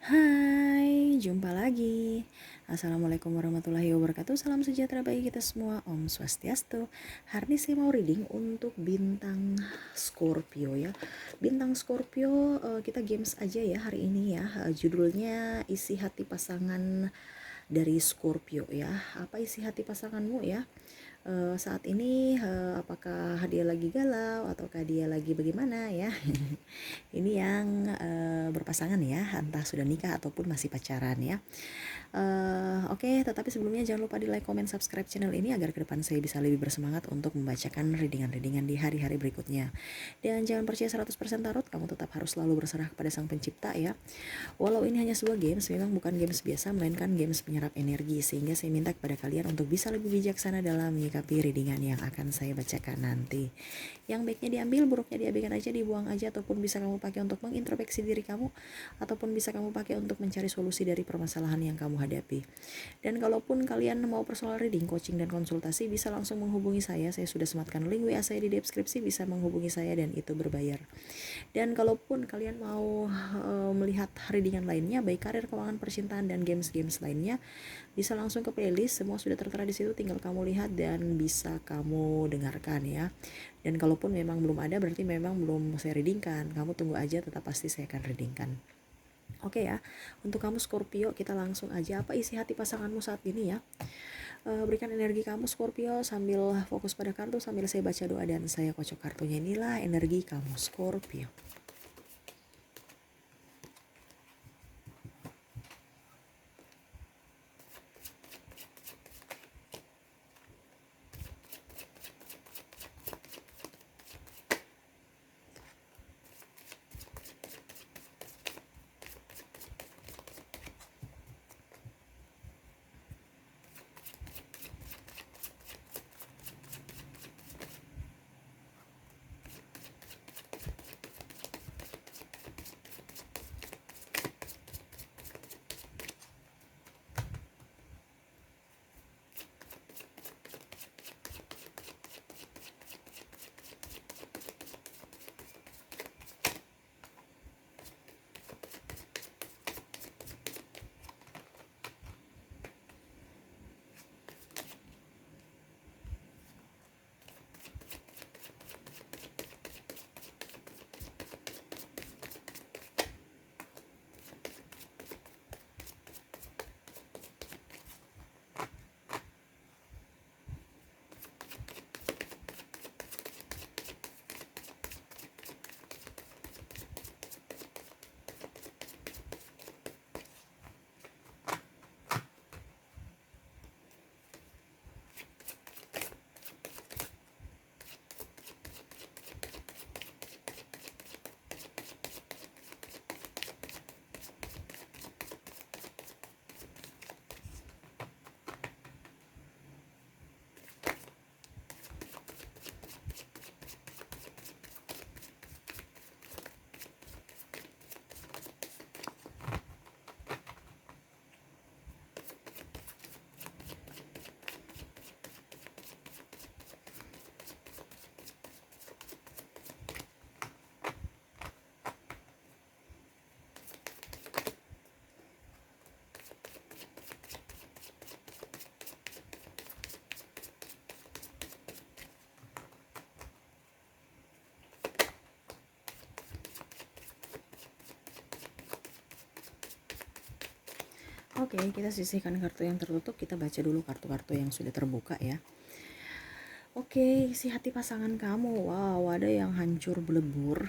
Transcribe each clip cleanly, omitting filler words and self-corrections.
Hai, jumpa lagi. Assalamualaikum warahmatullahi wabarakatuh. Salam sejahtera bagi kita semua. Om Swastiastu. Hari ini saya mau reading untuk bintang Scorpio ya. Bintang Scorpio, kita games aja ya hari ini ya. Judulnya isi hati pasangan dari Scorpio ya. Apa isi hati pasanganmu ya? Saat ini apakah dia lagi galau ataukah dia lagi bagaimana ya? Ini yang berpasangan ya, entah sudah nikah ataupun masih pacaran ya. Oke, tetapi sebelumnya jangan lupa di like, comment, subscribe channel ini agar ke depan saya bisa lebih bersemangat untuk membacakan readingan-readingan di hari-hari berikutnya. Dan jangan percaya 100% tarot, kamu tetap harus selalu berserah kepada Sang Pencipta ya. Walau ini hanya sebuah games, memang bukan games biasa, melainkan games penyerap energi, sehingga saya minta kepada kalian untuk bisa lebih bijaksana dalam menyikapi readingan yang akan saya bacakan nanti. Yang baiknya diambil, buruknya diabaikan aja, dibuang aja, ataupun bisa kamu pakai untuk mengintrospeksi diri kamu, ataupun bisa kamu pakai untuk mencari solusi dari permasalahan yang kamu hadapi. Dan kalaupun kalian mau personal reading, coaching, dan konsultasi, bisa langsung menghubungi saya sudah sematkan link WA saya di deskripsi, bisa menghubungi saya dan itu berbayar. Dan kalaupun kalian mau melihat readingan lainnya, baik karir, keuangan, percintaan, dan games-games lainnya, bisa langsung ke playlist, semua sudah tertera di situ, tinggal kamu lihat dan bisa kamu dengarkan ya. Dan kalaupun memang belum ada, berarti memang belum saya readingkan, kamu tunggu aja, tetap pasti saya akan readingkan. Oke ya, untuk kamu Scorpio, kita langsung aja. Apa isi hati pasanganmu saat ini ya? Berikan energi kamu Scorpio sambil fokus pada kartu, sambil saya baca doa dan saya kocok kartunya. Inilah energi kamu Scorpio. Oke, kita sisihkan kartu yang tertutup, kita baca dulu kartu-kartu yang sudah terbuka ya. Oke, isi hati pasangan kamu. Wow, ada yang hancur belebur.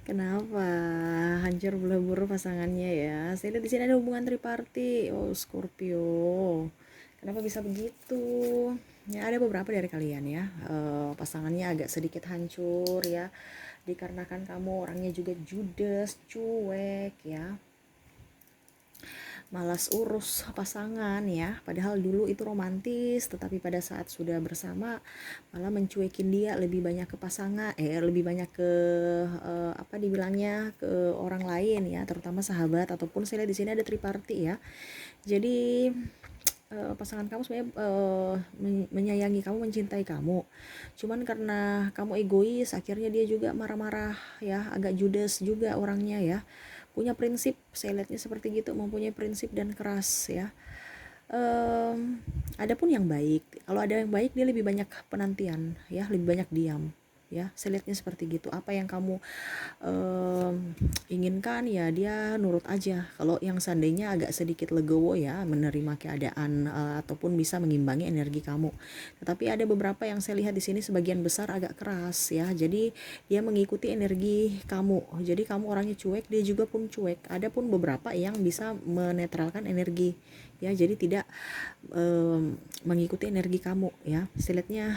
Kenapa hancur belebur pasangannya ya? Saya lihat di sini ada hubungan triparti. Oh, Scorpio. Kenapa bisa begitu? Ya, ada beberapa dari kalian ya. Pasangannya agak sedikit hancur ya. Dikarenakan kamu orangnya juga judes, cuek ya. Malas urus pasangan ya, padahal dulu itu romantis, tetapi pada saat sudah bersama malah mencuekin dia, lebih banyak ke pasangan, lebih banyak ke apa dibilangnya, ke orang lain ya, terutama sahabat, ataupun saya lihat di sini ada triparti ya. Jadi pasangan kamu sebenarnya menyayangi kamu, mencintai kamu, cuman karena kamu egois, akhirnya dia juga marah-marah ya, agak judes juga orangnya ya. punya prinsip, saya lihatnya seperti gitu, mempunyai prinsip dan keras ya. Adapun yang baik, kalau ada yang baik dia lebih banyak penantian ya, lebih banyak diam ya, saya lihatnya seperti gitu. Apa yang kamu inginkan ya dia nurut aja. Kalau yang seandainya agak sedikit legowo ya, menerima keadaan ataupun bisa mengimbangi energi kamu. Tetapi ada beberapa yang saya lihat di sini sebagian besar agak keras ya, jadi dia mengikuti energi kamu. Jadi kamu orangnya cuek, dia juga pun cuek. Ada pun beberapa yang bisa menetralkan energi ya, jadi tidak mengikuti energi kamu ya. Saya lihatnya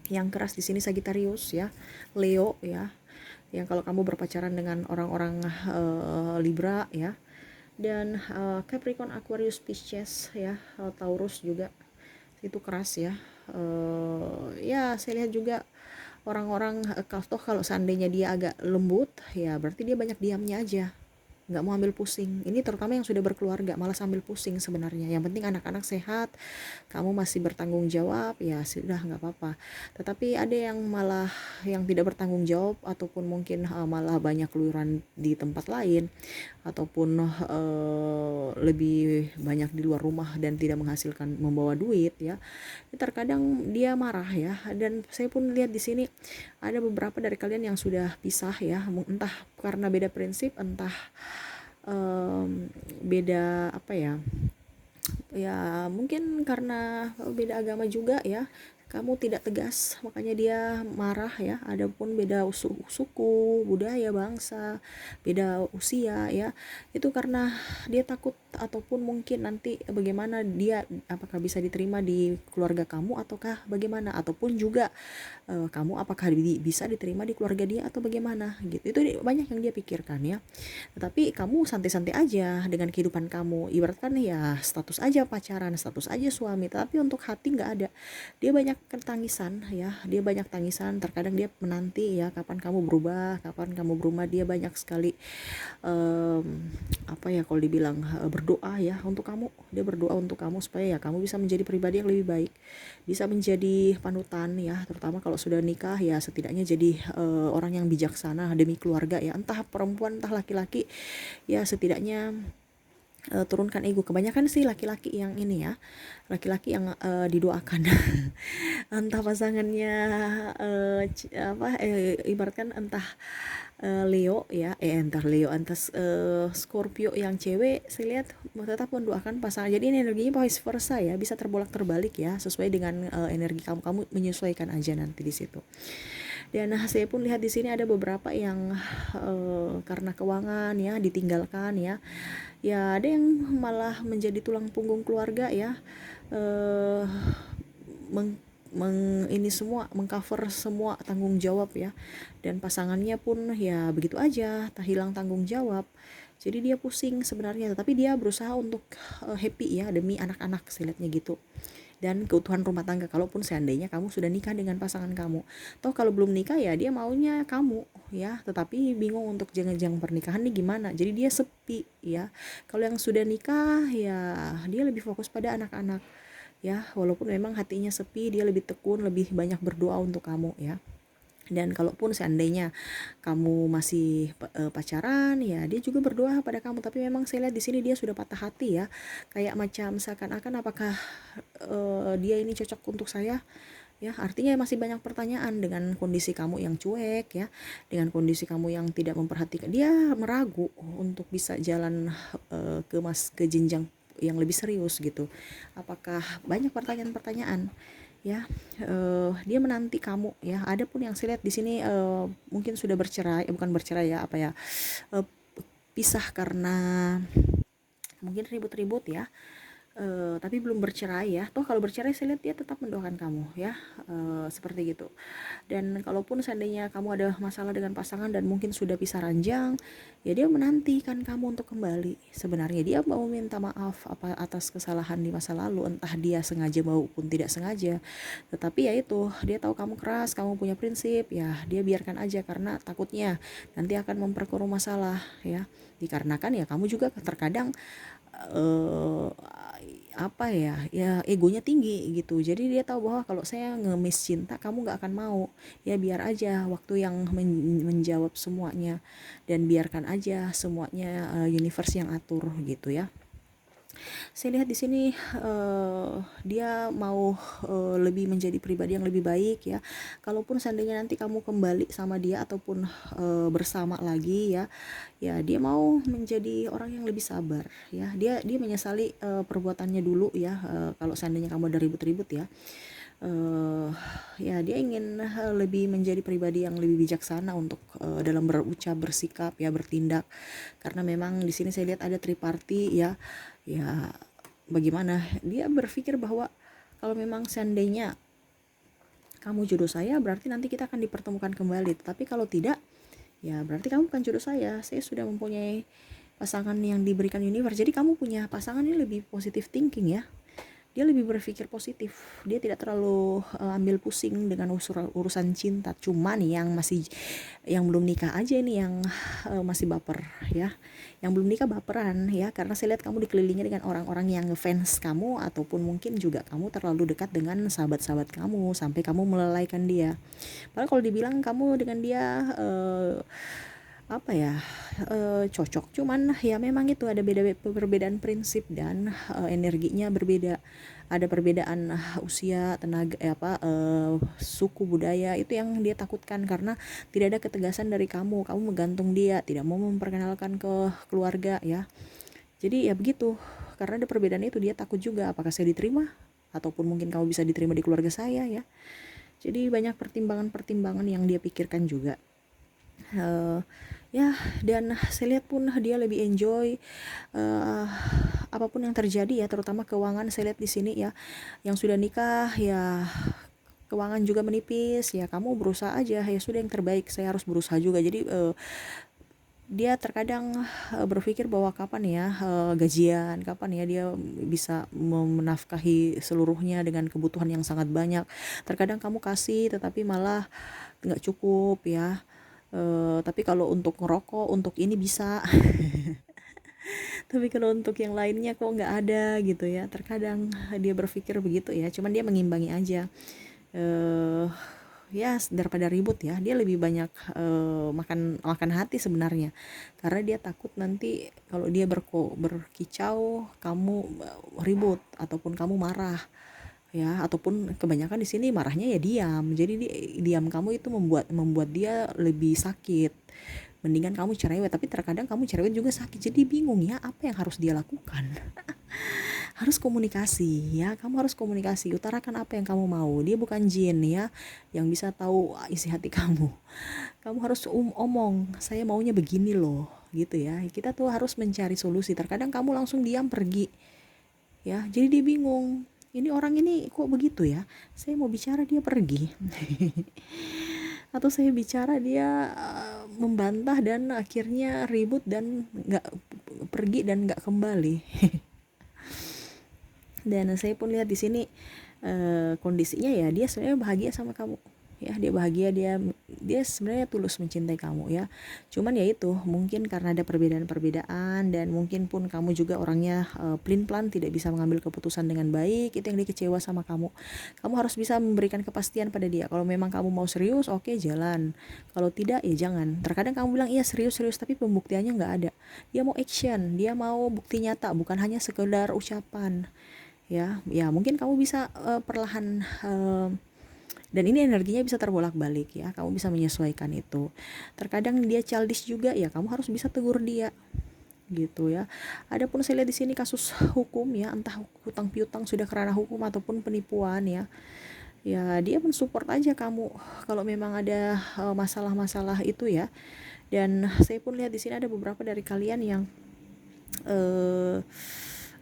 yang keras di sini Sagittarius ya, Leo ya, yang kalau kamu berpacaran dengan orang-orang Libra ya, dan Capricorn, Aquarius, Pisces ya, Taurus juga itu keras ya. Ya saya lihat juga orang-orang kalau seandainya dia agak lembut ya berarti dia banyak diamnya aja, nggak mau ambil pusing. Ini terutama yang sudah berkeluarga malah sambil pusing sebenarnya. Yang penting anak-anak sehat, kamu masih bertanggung jawab ya sudah nggak apa-apa. Tetapi ada yang malah yang tidak bertanggung jawab ataupun mungkin malah banyak keluyuran di tempat lain ataupun lebih banyak di luar rumah dan tidak menghasilkan membawa duit ya. Terkadang dia marah ya, dan saya pun lihat di sini ada beberapa dari kalian yang sudah pisah ya, entah karena beda prinsip, entah beda apa ya, ya mungkin karena beda agama juga ya, kamu tidak tegas makanya dia marah ya. Adapun beda suku, budaya, bangsa, beda usia ya, itu karena dia takut ataupun mungkin nanti bagaimana dia, apakah bisa diterima di keluarga kamu ataukah bagaimana, ataupun juga kamu apakah bisa diterima di keluarga dia atau bagaimana gitu. Itu banyak yang dia pikirkan ya. Tetapi kamu santai-santai aja dengan kehidupan kamu, ibaratkan ya status aja pacaran, status aja suami, tapi untuk hati nggak ada. Dia banyak tangisan ya, dia banyak tangisan. Terkadang dia menanti ya kapan kamu berubah, kapan kamu berubah. Dia banyak sekali apa ya kalau dibilang berdoa ya untuk kamu. Dia berdoa untuk kamu supaya ya kamu bisa menjadi pribadi yang lebih baik, bisa menjadi panutan ya, terutama kalau sudah nikah ya, setidaknya jadi orang yang bijaksana demi keluarga ya, entah perempuan entah laki-laki ya, setidaknya turunkan ego. Kebanyakan sih laki-laki yang ini ya, laki-laki yang didoakan entah pasangannya ibaratkan entah Leo ya, entah Leo, entah Scorpio yang cewek, saya lihat tetap mendoakan pasangan. Jadi energinya vice versa ya, bisa terbolak terbalik ya, sesuai dengan energi kamu menyesuaikan aja nanti di situ. Dan saya pun lihat di sini ada beberapa yang karena keuangan ya ditinggalkan ya. Ya ada yang malah menjadi tulang punggung keluarga ya, ini semua mengcover semua tanggung jawab ya, dan pasangannya pun ya begitu aja, tak hilang tanggung jawab. Jadi dia pusing sebenarnya, tapi dia berusaha untuk happy ya demi anak-anak, saya lihatnya gitu, dan keutuhan rumah tangga. Kalaupun seandainya kamu sudah nikah dengan pasangan kamu, toh kalau belum nikah ya dia maunya kamu ya, tetapi bingung untuk jenjang pernikahan nih gimana, jadi dia sepi ya. Kalau yang sudah nikah ya dia lebih fokus pada anak-anak ya, walaupun memang hatinya sepi, dia lebih tekun, lebih banyak berdoa untuk kamu ya. Dan kalaupun seandainya kamu masih pacaran ya, dia juga berdoa pada kamu. Tapi memang saya lihat di sini dia sudah patah hati ya, kayak macam seakan-akan apakah dia ini cocok untuk saya ya. Artinya masih banyak pertanyaan dengan kondisi kamu yang cuek ya, dengan kondisi kamu yang tidak memperhatikan. Dia meragu untuk bisa jalan ke jenjang yang lebih serius gitu. Apakah banyak pertanyaan-pertanyaan ya, dia menanti kamu ya. Ada pun yang saya lihat di sini mungkin sudah bercerai, bukan bercerai ya, apa ya, pisah karena mungkin ribut-ribut ya. Tapi belum bercerai ya. Toh kalau bercerai saya lihat dia tetap mendoakan kamu ya, seperti gitu. Dan kalaupun seandainya kamu ada masalah dengan pasangan dan mungkin sudah pisah ranjang ya, dia menantikan kamu untuk kembali. Sebenarnya dia mau minta maaf apa atas kesalahan di masa lalu, entah dia sengaja maupun tidak sengaja. Tetapi ya itu, dia tahu kamu keras, kamu punya prinsip ya, dia biarkan aja karena takutnya nanti akan memperkeruh masalah ya. Dikarenakan ya kamu juga terkadang apa ya egonya tinggi gitu. Jadi dia tahu bahwa kalau saya ngemis cinta kamu nggak akan mau, ya biar aja waktu yang menjawab semuanya, dan biarkan aja semuanya universe yang atur gitu ya. Saya lihat di sini dia mau lebih menjadi pribadi yang lebih baik ya. Kalaupun seandainya nanti kamu kembali sama dia ataupun bersama lagi ya, ya dia mau menjadi orang yang lebih sabar ya. Dia menyesali perbuatannya dulu ya. Kalau seandainya kamu ada ribut-ribut ya, ya dia ingin lebih menjadi pribadi yang lebih bijaksana untuk dalam berucap, bersikap ya, bertindak. Karena memang di sini saya lihat ada triparty ya. Ya bagaimana dia berpikir bahwa kalau memang seandainya kamu jodoh saya, berarti nanti kita akan dipertemukan kembali. Tapi kalau tidak, ya berarti kamu bukan jodoh saya. Saya sudah mempunyai pasangan yang diberikan universe. Jadi kamu punya pasangan ini lebih positive thinking ya. Dia lebih berpikir positif, dia tidak terlalu ambil pusing dengan urusan cinta. Cuman yang belum nikah aja ini yang masih baper ya, yang belum nikah baperan ya, karena saya lihat kamu dikelilingi dengan orang-orang yang ngefans kamu, ataupun mungkin juga kamu terlalu dekat dengan sahabat-sahabat kamu sampai kamu melelaikan dia. Padahal kalau dibilang kamu dengan dia apa ya cocok, cuman ya memang itu ada perbedaan prinsip dan energinya berbeda, ada perbedaan usia, tenaga suku, budaya. Itu yang dia takutkan, karena tidak ada ketegasan dari kamu menggantung dia, tidak mau memperkenalkan ke keluarga ya. Jadi ya begitu, karena ada perbedaan itu dia takut juga apakah saya diterima, ataupun mungkin kamu bisa diterima di keluarga saya ya. Jadi banyak pertimbangan-pertimbangan yang dia pikirkan juga. Ya, dan saya lihat pun dia lebih enjoy apapun yang terjadi ya, terutama keuangan. Saya lihat di sini ya, yang sudah nikah ya keuangan juga menipis ya. Kamu berusaha aja, ya sudah, yang terbaik saya harus berusaha juga. Jadi dia terkadang berpikir bahwa kapan ya gajian, kapan ya dia bisa menafkahi seluruhnya dengan kebutuhan yang sangat banyak. Terkadang kamu kasih tetapi malah nggak cukup ya. Tapi kalau untuk ngerokok, untuk ini bisa tapi kalau untuk yang lainnya kok nggak ada gitu ya. Terkadang dia berpikir begitu ya, cuman dia mengimbangi aja. Ya daripada ribut ya, dia lebih banyak makan hati sebenarnya, karena dia takut nanti kalau dia berkicau kamu ribut ataupun kamu marah ya, ataupun kebanyakan di sini marahnya ya diam. Jadi diam kamu itu membuat dia lebih sakit. Mendingan kamu cerewet, tapi terkadang kamu cerewet juga sakit. Jadi bingung ya apa yang harus dia lakukan. Harus komunikasi ya, kamu harus komunikasi, utarakan apa yang kamu mau. Dia bukan jin ya yang bisa tahu isi hati kamu. Kamu harus omong, saya maunya begini loh gitu ya. Kita tuh harus mencari solusi. Terkadang kamu langsung diam pergi ya, jadi dia bingung, ini orang ini kok begitu ya, saya mau bicara dia pergi atau saya bicara dia membantah dan akhirnya ribut dan nggak pergi dan nggak kembali. Dan saya pun lihat di sini kondisinya ya dia sebenarnya bahagia sama kamu ya, dia bahagia, dia sebenarnya tulus mencintai kamu ya. Cuman ya itu mungkin karena ada perbedaan-perbedaan, dan mungkin pun kamu juga orangnya pelin-pelan, tidak bisa mengambil keputusan dengan baik. Itu yang dia kecewa sama kamu. Kamu harus bisa memberikan kepastian pada dia. Kalau memang kamu mau serius, oke, jalan. Kalau tidak ya jangan. Terkadang kamu bilang iya serius tapi pembuktiannya nggak ada. Dia mau action, dia mau bukti nyata, bukan hanya sekedar ucapan ya. Mungkin kamu bisa perlahan dan ini energinya bisa terbolak-balik ya, kamu bisa menyesuaikan itu. Terkadang dia childish juga ya, kamu harus bisa tegur dia gitu ya. Adapun saya lihat di sini kasus hukum ya, entah hutang piutang sudah kerana hukum ataupun penipuan ya. Ya dia mensupport aja kamu kalau memang ada masalah-masalah itu ya. Dan saya pun lihat di sini ada beberapa dari kalian yang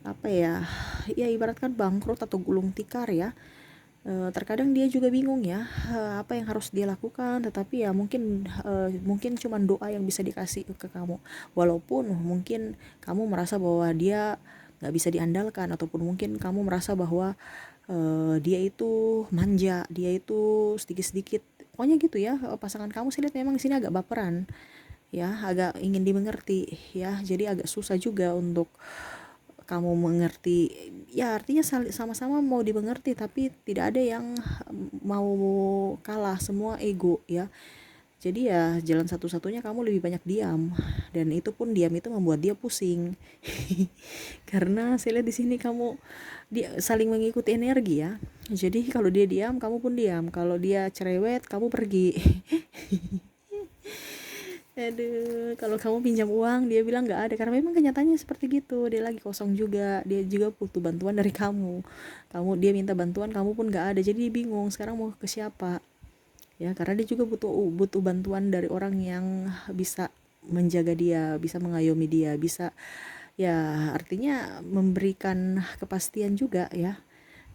apa ya ibaratkan bangkrut atau gulung tikar ya. Terkadang dia juga bingung ya apa yang harus dia lakukan, tetapi ya mungkin cuma doa yang bisa dikasih ke kamu, walaupun mungkin kamu merasa bahwa dia nggak bisa diandalkan, ataupun mungkin kamu merasa bahwa dia itu manja, dia itu sedikit-sedikit pokoknya gitu ya. Pasangan kamu sih lihat memang di sini agak baperan ya, agak ingin dimengerti ya, jadi agak susah juga untuk kamu mengerti, ya artinya sama-sama mau dimengerti, tapi tidak ada yang mau kalah, semua ego ya. Jadi ya jalan satu-satunya kamu lebih banyak diam, dan itu pun diam itu membuat dia pusing. Karena saya lihat di sini kamu dia saling mengikuti energi ya. Jadi kalau dia diam, kamu pun diam. Kalau dia cerewet, kamu pergi. Aduh, kalau kamu pinjam uang, dia bilang nggak ada, karena memang kenyataannya seperti gitu. Dia lagi kosong juga, dia juga butuh bantuan dari kamu. Dia minta bantuan, kamu pun nggak ada, jadi dia bingung sekarang mau ke siapa. Ya, karena dia juga butuh butuh bantuan dari orang yang bisa menjaga dia, bisa mengayomi dia, bisa ya artinya memberikan kepastian juga ya.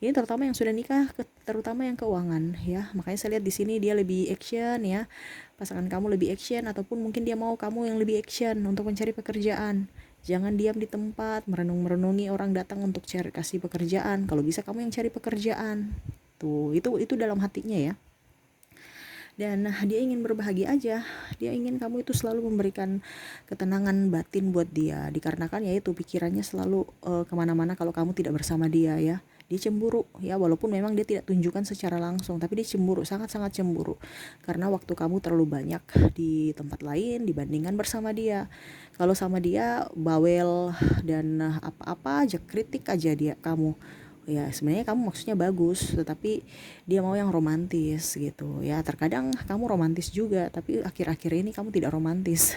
Ini terutama yang sudah nikah, terutama yang keuangan ya. Makanya saya lihat di sini dia lebih action ya. Pasangan kamu lebih action, ataupun mungkin dia mau kamu yang lebih action untuk mencari pekerjaan. Jangan diam di tempat merenung-merenungi orang datang untuk cari kasih pekerjaan. Kalau bisa kamu yang cari pekerjaan. Tuh, itu dalam hatinya ya. Dan dia ingin berbahagia aja, dia ingin kamu itu selalu memberikan ketenangan batin buat dia, dikarenakan ya itu pikirannya selalu kemana-mana kalau kamu tidak bersama dia ya. Dia cemburu ya, walaupun memang dia tidak tunjukkan secara langsung, tapi dia cemburu, sangat-sangat cemburu, karena waktu kamu terlalu banyak di tempat lain dibandingkan bersama dia. Kalau sama dia bawel dan apa-apa aja, kritik aja dia kamu. Ya sebenarnya kamu maksudnya bagus, tetapi dia mau yang romantis gitu ya. Terkadang kamu romantis juga, tapi akhir-akhir ini kamu tidak romantis.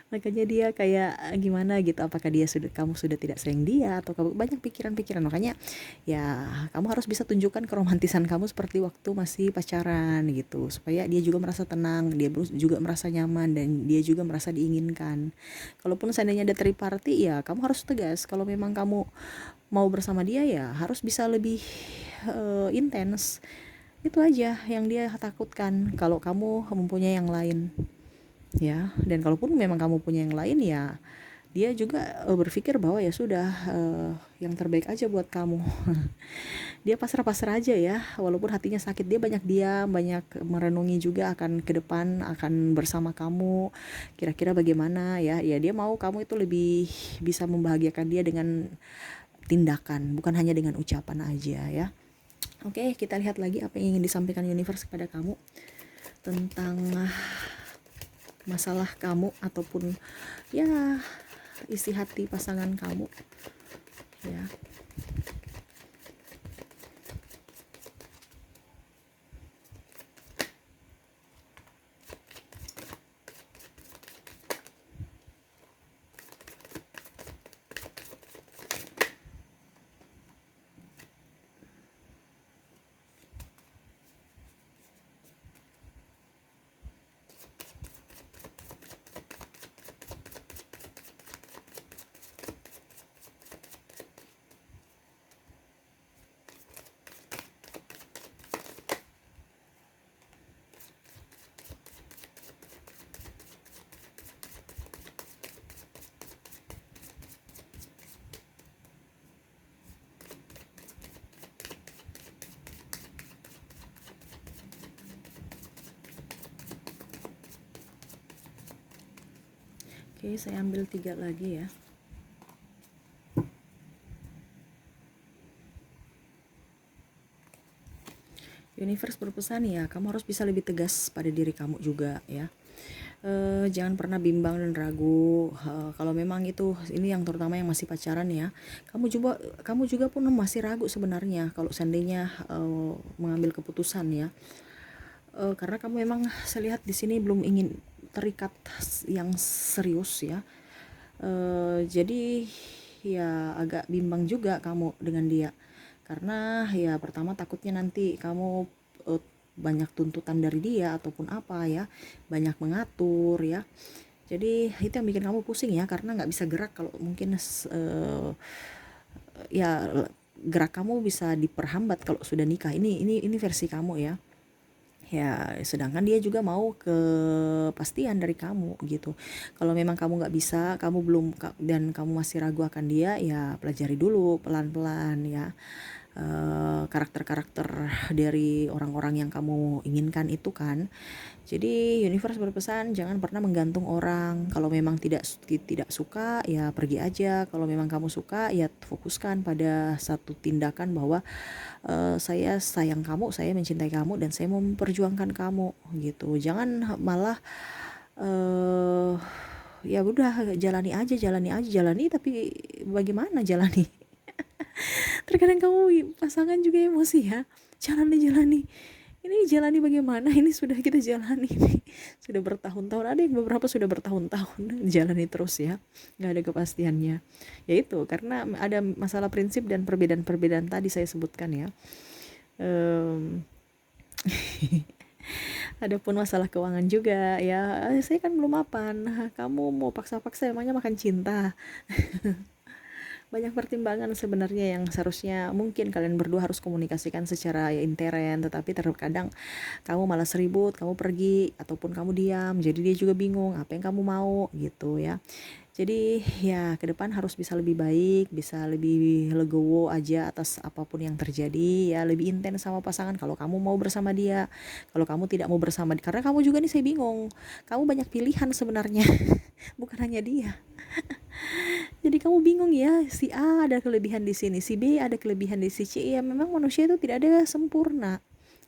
Makanya dia kayak gimana gitu, apakah kamu sudah tidak sayang dia, atau kamu banyak pikiran-pikiran. Makanya ya kamu harus bisa tunjukkan keromantisan kamu seperti waktu masih pacaran gitu, supaya dia juga merasa tenang, dia juga merasa nyaman, dan dia juga merasa diinginkan. Kalaupun seandainya ada third party, ya kamu harus tegas. Kalau memang kamu mau bersama dia, ya harus bisa lebih intens. Itu aja yang dia takutkan, kalau kamu mempunyai yang lain ya. Dan kalaupun memang kamu punya yang lain, ya dia juga berpikir bahwa ya sudah, yang terbaik aja buat kamu. Dia pasrah-pasrah aja ya, walaupun hatinya sakit. Dia banyak diam, banyak merenungi juga akan ke depan, akan bersama kamu kira-kira bagaimana ya. Ya dia mau kamu itu lebih bisa membahagiakan dia dengan tindakan, bukan hanya dengan ucapan aja ya. Oke, kita lihat lagi apa yang ingin disampaikan universe kepada kamu tentang masalah kamu, ataupun ya isi hati pasangan kamu ya. Oke, saya ambil 3 lagi ya. Universe berpesan ya, kamu harus bisa lebih tegas pada diri kamu juga ya. Jangan pernah bimbang dan ragu. Kalau memang ini yang terutama yang masih pacaran ya, kamu juga pun masih ragu sebenarnya kalau seandainya mengambil keputusan ya. Karena kamu memang saya lihat di sini belum ingin terikat yang serius ya. Jadi ya agak bimbang juga kamu dengan dia, karena ya pertama takutnya nanti kamu banyak tuntutan dari dia ataupun apa ya, banyak mengatur ya. Jadi itu yang bikin kamu pusing ya, karena nggak bisa gerak. Kalau mungkin ya gerak kamu bisa diperhambat kalau sudah nikah. Ini versi kamu ya. Ya sedangkan dia juga mau kepastian dari kamu gitu. Kalau memang kamu nggak bisa, kamu belum, dan kamu masih ragu akan dia, ya pelajari dulu pelan-pelan ya. karakter-karakter dari orang-orang yang kamu inginkan itu kan. Jadi universe berpesan jangan pernah menggantung orang. Kalau memang tidak suka ya pergi aja. Kalau memang kamu suka ya fokuskan pada satu tindakan bahwa saya sayang kamu, saya mencintai kamu, dan saya mau memperjuangkan kamu gitu. Jangan malah ya udah jalani tapi bagaimana jalani? Terkadang kamu pasangan juga emosi ya. Jalani. Ini jalani bagaimana? Ini sudah kita jalani nih. Sudah bertahun-tahun. Ada yang beberapa sudah bertahun-tahun jalani terus ya. Nggak ada kepastiannya. Ya itu karena ada masalah prinsip dan perbedaan-perbedaan tadi saya sebutkan ya. Adapun masalah keuangan juga ya, saya kan belum mapan. Kamu mau paksa-paksa emangnya makan cinta? Banyak pertimbangan sebenarnya yang seharusnya mungkin kalian berdua harus komunikasikan secara intern, tetapi terkadang kamu malas ribut, kamu pergi ataupun kamu diam, jadi dia juga bingung apa yang kamu mau gitu ya. Jadi ya ke depan harus bisa lebih baik, bisa lebih legowo aja atas apapun yang terjadi ya, lebih intens sama pasangan kalau kamu mau bersama dia. Kalau kamu tidak mau bersama dia, karena kamu juga nih saya bingung. Kamu banyak pilihan sebenarnya. Bukan hanya dia. Jadi kamu bingung ya, si A ada kelebihan di sini, si B ada kelebihan di si C. Ya memang manusia itu tidak ada sempurna.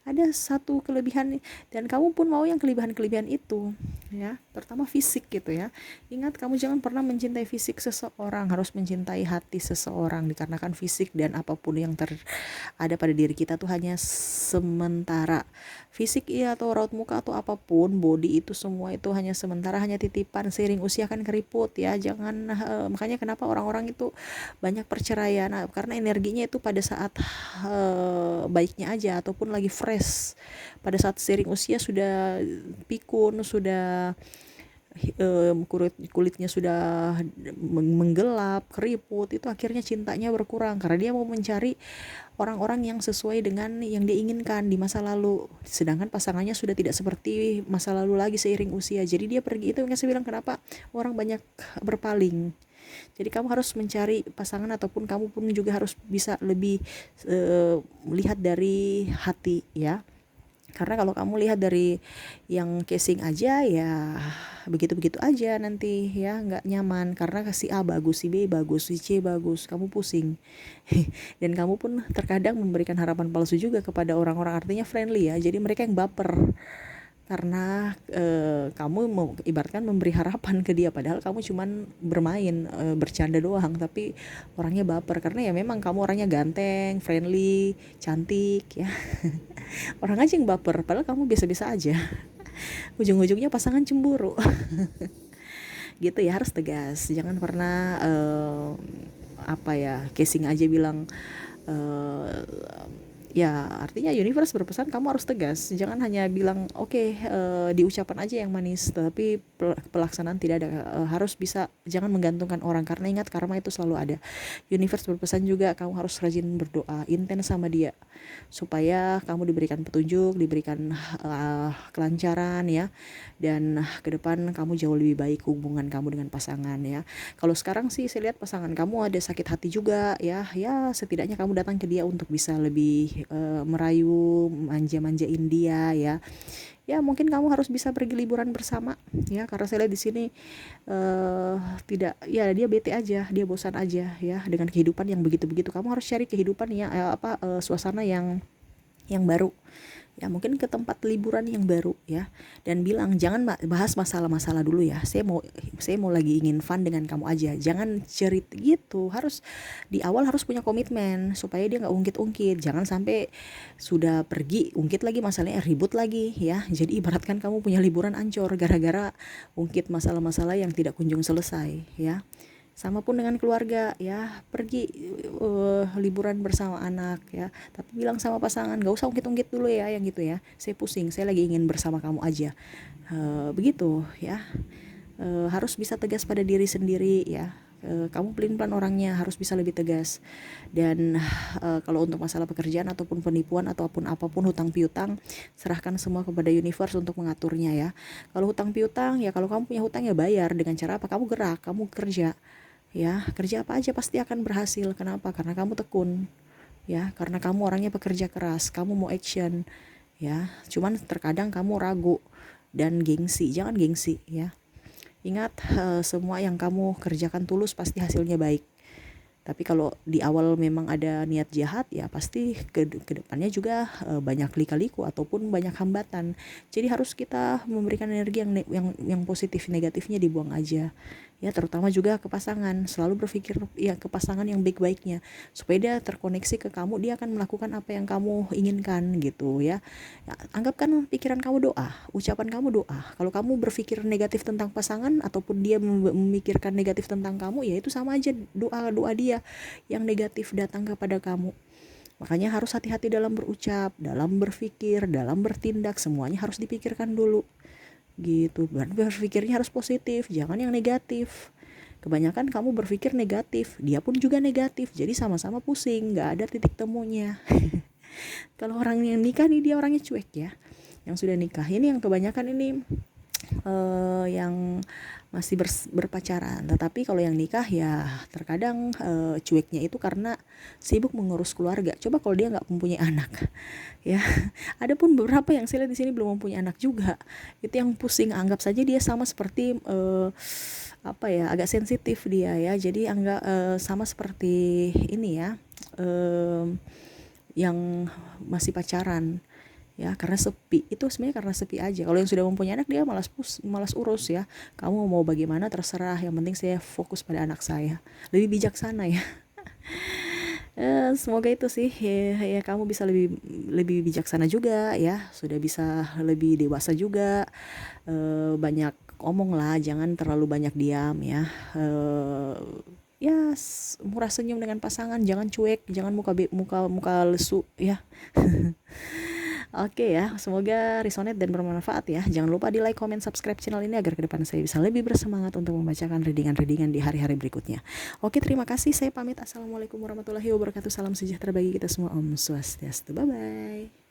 Ada satu kelebihan dan kamu pun mau yang kelebihan-kelebihan itu ya, terutama fisik gitu ya. Ingat, kamu jangan pernah mencintai fisik seseorang, harus mencintai hati seseorang, dikarenakan fisik dan apapun yang ada pada diri kita tuh hanya sementara. Fisik iya atau raut muka atau apapun, body itu semua itu hanya sementara, hanya titipan, seiring usia kan keriput ya. Jangan makanya kenapa orang-orang itu banyak perceraian, karena energinya itu pada saat baiknya aja ataupun lagi fresh. Pada saat seiring usia sudah pikun, sudah kulitnya sudah menggelap, keriput, itu akhirnya cintanya berkurang karena dia mau mencari orang-orang yang sesuai dengan yang dia inginkan di masa lalu, sedangkan pasangannya sudah tidak seperti masa lalu lagi seiring usia. Jadi dia pergi. Itu yang saya bilang kenapa orang banyak berpaling. Jadi kamu harus mencari pasangan ataupun kamu pun juga harus bisa lebih melihat dari hati ya. Karena kalau kamu lihat dari yang casing aja ya begitu-begitu aja nanti ya, nggak nyaman karena si A bagus, si B bagus, si C bagus, kamu pusing. Dan kamu pun terkadang memberikan harapan palsu juga kepada orang-orang, artinya friendly ya, jadi mereka yang baper karena kamu mau ibaratkan memberi harapan ke dia padahal kamu cuman bermain bercanda doang, tapi orangnya baper karena ya memang kamu orangnya ganteng, friendly, cantik ya. Orang aja yang baper padahal kamu biasa-biasa aja. Ujung-ujungnya pasangan cemburu. Gitu ya, harus tegas, jangan pernah casing aja bilang ya. Artinya universe berpesan kamu harus tegas, jangan hanya bilang oke, di ucapan aja yang manis tapi pelaksanaan tidak ada. Harus bisa, jangan menggantungkan orang karena ingat karma itu selalu ada. Universe berpesan juga kamu harus rajin berdoa intens sama dia supaya kamu diberikan petunjuk, diberikan kelancaran ya, dan ke depan kamu jauh lebih baik hubungan kamu dengan pasangan ya. Kalau sekarang sih saya lihat pasangan kamu ada sakit hati juga ya, setidaknya kamu datang ke dia untuk bisa lebih merayu, manja-manjain dia ya. Ya mungkin kamu harus bisa pergi liburan bersama ya, karena saya lihat di sini tidak ya, dia bete aja, dia bosan aja ya dengan kehidupan yang begitu-begitu. Kamu harus cari kehidupan yang suasana yang baru ya, mungkin ke tempat liburan yang baru ya, dan bilang jangan bahas masalah-masalah dulu ya, saya mau lagi ingin fun dengan kamu aja, jangan cerit gitu. Harus di awal harus punya komitmen supaya dia nggak ungkit-ungkit, jangan sampai sudah pergi ungkit lagi masalahnya, ribut lagi ya. Jadi ibaratkan kamu punya liburan ancur gara-gara ungkit masalah-masalah yang tidak kunjung selesai ya. Sama pun dengan keluarga ya, pergi liburan bersama anak ya, tapi bilang sama pasangan gak usah ungkit-ungkit dulu ya yang gitu ya, saya pusing, saya lagi ingin bersama kamu aja. Begitu ya. Harus bisa tegas pada diri sendiri ya. Kamu pelin-pelan orangnya, harus bisa lebih tegas. Dan kalau untuk masalah pekerjaan ataupun penipuan ataupun apapun hutang piutang, serahkan semua kepada universe untuk mengaturnya ya. Kalau hutang piutang ya, kalau kamu punya hutang ya bayar dengan cara apa? Kamu gerak, kamu kerja ya, kerja apa aja pasti akan berhasil. Kenapa? Karena kamu tekun ya, karena kamu orangnya pekerja keras, kamu mau action ya. Cuman terkadang kamu ragu dan gengsi. Jangan gengsi ya. Ingat, semua yang kamu kerjakan tulus pasti hasilnya baik. Tapi kalau di awal memang ada niat jahat, ya pasti ke depannya juga banyak lika-liku ataupun banyak hambatan. Jadi harus kita memberikan energi yang positif, negatifnya dibuang aja. Ya, terutama juga ke pasangan, selalu berpikir ya ke pasangan yang baik-baiknya supaya dia terkoneksi ke kamu, dia akan melakukan apa yang kamu inginkan gitu ya. Ya, anggapkan pikiran kamu doa, ucapan kamu doa. Kalau kamu berpikir negatif tentang pasangan ataupun dia memikirkan negatif tentang kamu, ya itu sama aja doa-doa dia yang negatif datang kepada kamu. Makanya harus hati-hati dalam berucap, dalam berpikir, dalam bertindak, semuanya harus dipikirkan dulu. Gitu. Berpikirnya harus positif, jangan yang negatif. Kebanyakan kamu berpikir negatif, dia pun juga negatif. Jadi sama-sama pusing, nggak ada titik temunya. Kalau orang yang nikah nih, dia orangnya cuek ya. Yang sudah nikah ini yang kebanyakan ini yang masih berpacaran. Tetapi kalau yang nikah ya terkadang cueknya itu karena sibuk mengurus keluarga. Coba kalau dia nggak mempunyai anak, ya. Ada pun beberapa yang saya lihat di sini belum mempunyai anak juga. Itu yang pusing. Anggap saja dia sama seperti apa ya, agak sensitif dia ya. Jadi anggap sama seperti ini ya, yang masih pacaran. Ya, karena sepi. Itu sebenarnya karena sepi aja. Kalau yang sudah mempunyai anak, dia malas urus ya. Kamu mau bagaimana terserah, yang penting saya fokus pada anak saya. Lebih bijaksana ya. Semoga itu sih ya, kamu bisa lebih lebih bijaksana juga ya, sudah bisa lebih dewasa juga. Banyak omong lah, jangan terlalu banyak diam ya. Ya, murah senyum dengan pasangan, jangan cuek, jangan muka lesu ya. Oke ya, semoga resonate dan bermanfaat ya. Jangan lupa di like, comment, subscribe channel ini agar ke depan saya bisa lebih bersemangat untuk membacakan readingan-readingan di hari-hari berikutnya. Oke, terima kasih. Saya pamit. Assalamualaikum warahmatullahi wabarakatuh. Salam sejahtera bagi kita semua. Om Swastiastu. Bye-bye.